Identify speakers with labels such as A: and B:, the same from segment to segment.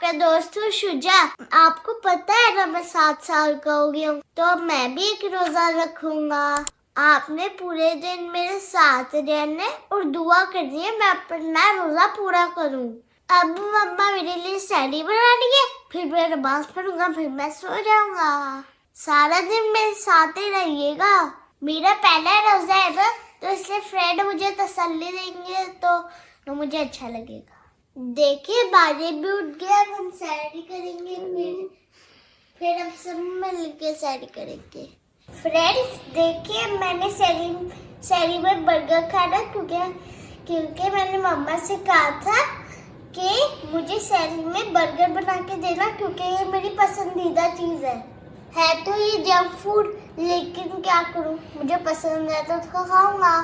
A: आपका दोस्त हूँ शुजा। आपको पता है ना मैं 7 साल का हो गया हूँ, तो अब मैं भी एक रोजा रखूंगा। आपने पूरे दिन मेरे साथ रहने और दुआ करनी है मैं अपना रोजा पूरा करूँ। अब मम्मा मेरे लिए सैंडी बना रही है, फिर मैं नमाज पढ़ूंगा, फिर मैं सो जाऊंगा। सारा दिन मेरे साथ ही रहिएगा। मेरा पहला रोजा है ना, तो इसलिए फ्रेंड मुझे तसल्ली देंगे तो मुझे अच्छा लगेगा। देखिए बाजे भी उठ गया, अब हम सैरी करेंगे, फिर हम सब मिल के सैरी करेंगे। फ्रेंड्स देखिए मैंने सैरी में बर्गर खाना क्योंकि मैंने मम्मा से कहा था कि मुझे सैरी में बर्गर बना के देना, क्योंकि ये मेरी पसंदीदा चीज़ है तो ये जंक फूड, लेकिन क्या करूं, मुझे पसंद है तो उसको खाऊंगा।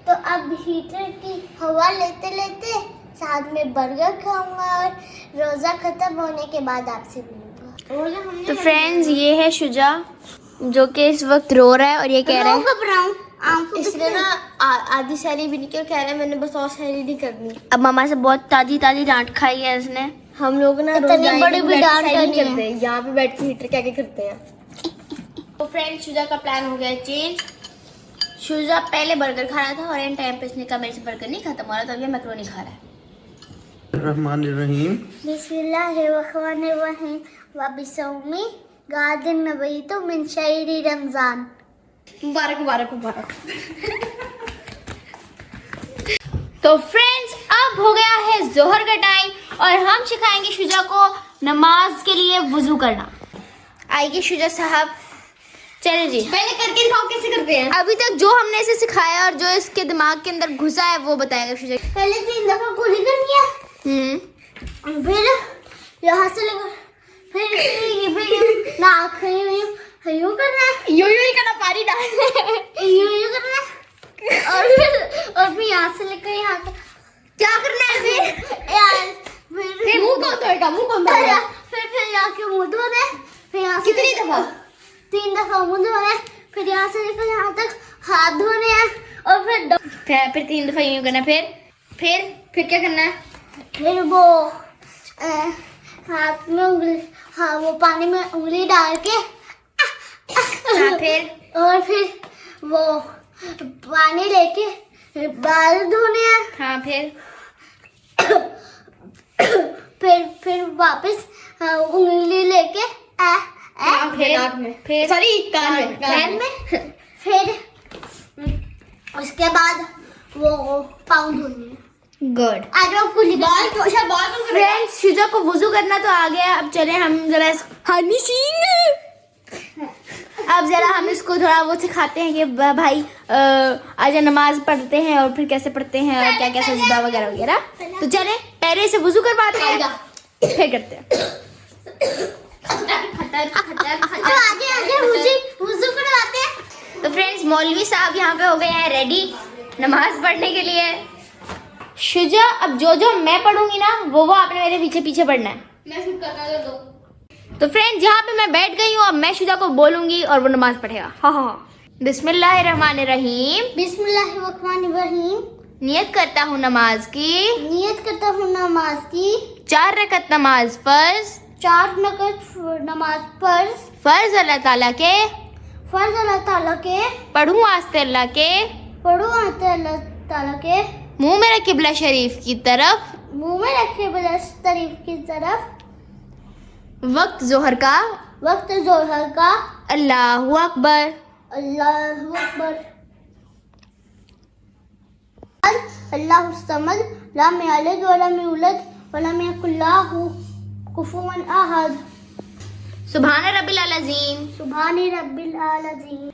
A: तो अब हीटर की हवा लेते लेते साथ में बर्गर खाऊंगा और रोजा खत्म होने के बाद आपसे मिलूंगा।
B: तो फ्रेंड्स ये है शुजा जो कि इस वक्त रो रहा है और ये कह रहा है
A: इसलिए ना आधी सैरी भी नहीं, कह रहा है मैंने बस और सैरी नहीं करनी।
B: अब मामा से बहुत ताजी डांट खाई है इसने।
A: हम लोग ना
B: इतनी बड़ी भी डांट
A: नहीं करते हैं, यहाँ पे बैठ के हीटर क्या क्या करते हैं। तो फ्रेंड्स शुजा का प्लान हो गया चेंज। शुजा पहले बर्गर खा रहा था और इन टाइम पे इसने कहा मेरे से बर्गर नहीं खत्म हो रहा, तो अब ये मैकरोनी खा रहा है।
C: रहमानिर्रहीम
A: बिस्मिल्लाहिर्रहमानिर्रहीम वबिस्सौमी गादिन नबीतु मिन शहरी रमजान। मुबारक मुबारक मुबारक।
B: तो फ्रेंड्स अब हो गया है जोहर का टाइम और हम सिखाएंगे शुजा को नमाज के लिए वुजू करना। आइए शुजा साहब, चले जी।
A: पहले करके दिखाओ कैसे करते हैं।
B: अभी तक जो हमने इसे सिखाया और जो इसके दिमाग के अंदर घुसा है वो बताएगा शुजा।
A: पहले 3 दफा कुली करनी है, फिर यहाँ से लगा, फिर नाक यूं करना है,
B: यूं ही करना, पानी डालना
A: यूं करना है, और फिर यहाँ से लेकर यहाँ तक
B: क्या करना है
A: फिर
B: मुंह कौन धोएगा, मुंह कौन धोएगा?
A: फिर यहाँ के मुंह धोने, फिर यहाँ से
B: कितनी दफा?
A: 3 दफा मुंह धोने, फिर यहाँ से लेकर यहाँ तक हाथ धोने हैं, और
B: फिर 3 दफा यूं करना, फिर क्या करना है?
A: फिर वो हाथ में उंगली, हाँ वो पानी में उंगली डाल के और फिर वो पानी लेके बाल धोने हैं।
B: हाँ
A: फिर वापस उंगली लेके
B: फिर सॉरी कान में
A: फिर उसके बाद वो पाँव धोने हैं।
B: गुड।
A: आज आप कुली बाल
B: फ्रेंड्स शुजा को वुजू करना तो आ गया, अब चले हम जरा हनी सिंह, अब जरा हम इसको थोड़ा वो सिखाते हैं कि भाई आज नमाज पढ़ते हैं और फिर कैसे पढ़ते हैं और क्या क्या सजदा वगैरह वगैरह। तो चले पहले से वुजू करवाते हैं फिर करते हैं।
A: आगे वुजू करवाते हैं।
B: तो फ्रेंड्स मौलवी साहब यहाँ पे हो गए हैं रेडी नमाज पढ़ने के लिए। शुजा अब जो मैं पढ़ूंगी ना वो आपने मेरे पीछे पीछे पढ़ना है।
A: मैं शुरू करना दो।
B: तो फ्रेंड्स यहाँ पे मैं बैठ गई हूँ, अब मैं शुजा को बोलूंगी और वो नमाज पढ़ेगा। हाँ बिस्मिल्लाहिर्रहमानिर्रहीम।
A: बिस्मिल्लाहिर्रहमानिर्रहीम।
B: नियत करता हूँ नमाज की,
A: नियत करता हूँ नमाज की,
B: 4 रकत नमाज फर्ज,
A: 4 रकत नमाज
B: फर्ज अल्लाह ताला के,
A: फर्ज अल्लाह ताला के,
B: पढ़ूँ आस्ते अल्लाह के,
A: पढ़ूँ आस्ते अल्लाह ताला के,
B: मुँह मेरा किबला शरीफ की तरफ,
A: मुँह में रखे बिला शरीफ की तरफ,
B: वक्त जोहर का,
A: वक्त जोहर का,
B: अल्लाहु अकबर,
A: अल्लाहु अकबर, अल्लाहु समद, लम यलिद व लम यूलद व लम यकुल लहु कुफुवन अहद।
B: सुभान रब्बिल अज़ीम,
A: सुभान रब्बिल अज़ीम,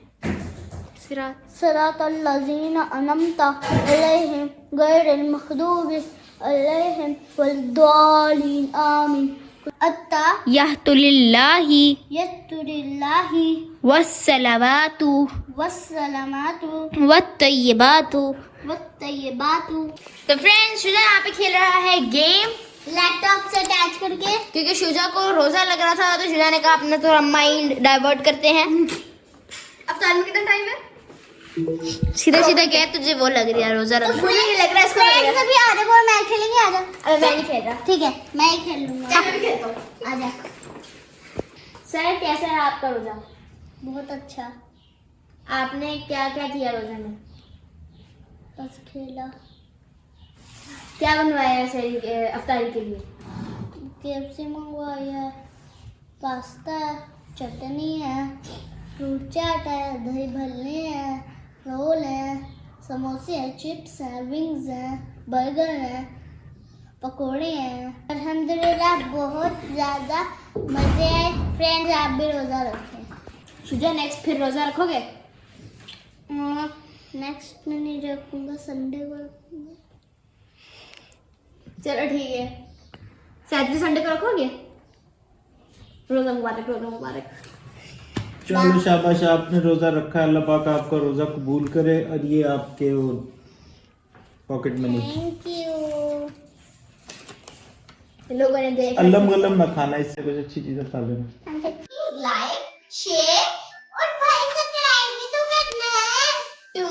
B: सिरात
A: लज़ीना अनअमता अलैहिम गैरिल मग़दूबि अलैहिम वलद्दालिन आमीन।
B: यहतुलिल्लाहि
A: यस्तुरिल्लाहि
B: वस्सलावातु
A: वस्सलामातु
B: वत्तय्यिबातु।
A: वत्तय्यिबातु।
B: तो फ्रेंड्स शुजा यहाँ पे खेल रहा है गेम
A: लैपटॉप से अटैच करके,
B: क्योंकि शुजा को रोजा लग रहा था तो शुजा ने कहा अपना थोड़ा माइंड डाइवर्ट करते हैं।
A: अब टाइम कितना टाइम है?
B: सीधा सीधा क्या तुझे वो लग रही है रोजा रखना? मुझे नहीं लग रहा है, इसको लग रहा है।
A: सभी आ जाओ, मैं खेलेंगे, आ जाओ।
B: अबे मैं नहीं खेल रहा।
A: ठीक है, मैं ही खेल लूंगा।
B: मैं भी खेलता हूँ।
A: आ जा।
B: सर कैसा है आपका रोजा?
A: बहुत अच्छा।
B: आपने क्या क्या किया रोजा में?
A: बस खेला।
B: क्या बनवाया सर अफ्तारी के लिए?
A: KFC मंगवाई है, पास्ता है, चटनी है, फ्रूट चाट है, दही भल्ले है, रोल है, समोसे है, चिप्स है, विंग्स है, बर्गर है, पकोड़े हैं। अल्हम्दुलिल्लाह बहुत ज़्यादा मज़े आए। फ्रेंड्स, आप भी रोज़ा रखें।
B: शुजा नेक्स्ट फिर रोजा रखोगे?
A: नेक्स्ट में नहीं रखूँगा, संडे को रखूँगा।
B: चलो ठीक है, सैटरडे संडे को रखोगे? रोजा मुबारक, रोजा मुबारक।
C: चलो शाबाश, आपने रोजा रखा है, अल्लाह पाक आपका रोजा कबूल करे। और ये आपके पॉकेट मनी।
A: Thank you.
B: लोगों ने देख
C: अल्लम गलम ना खाना, इससे कुछ अच्छी चीजें खा लेना।
A: लाइक, शेयर और भाई सब्सक्राइब भी तो करना है। टू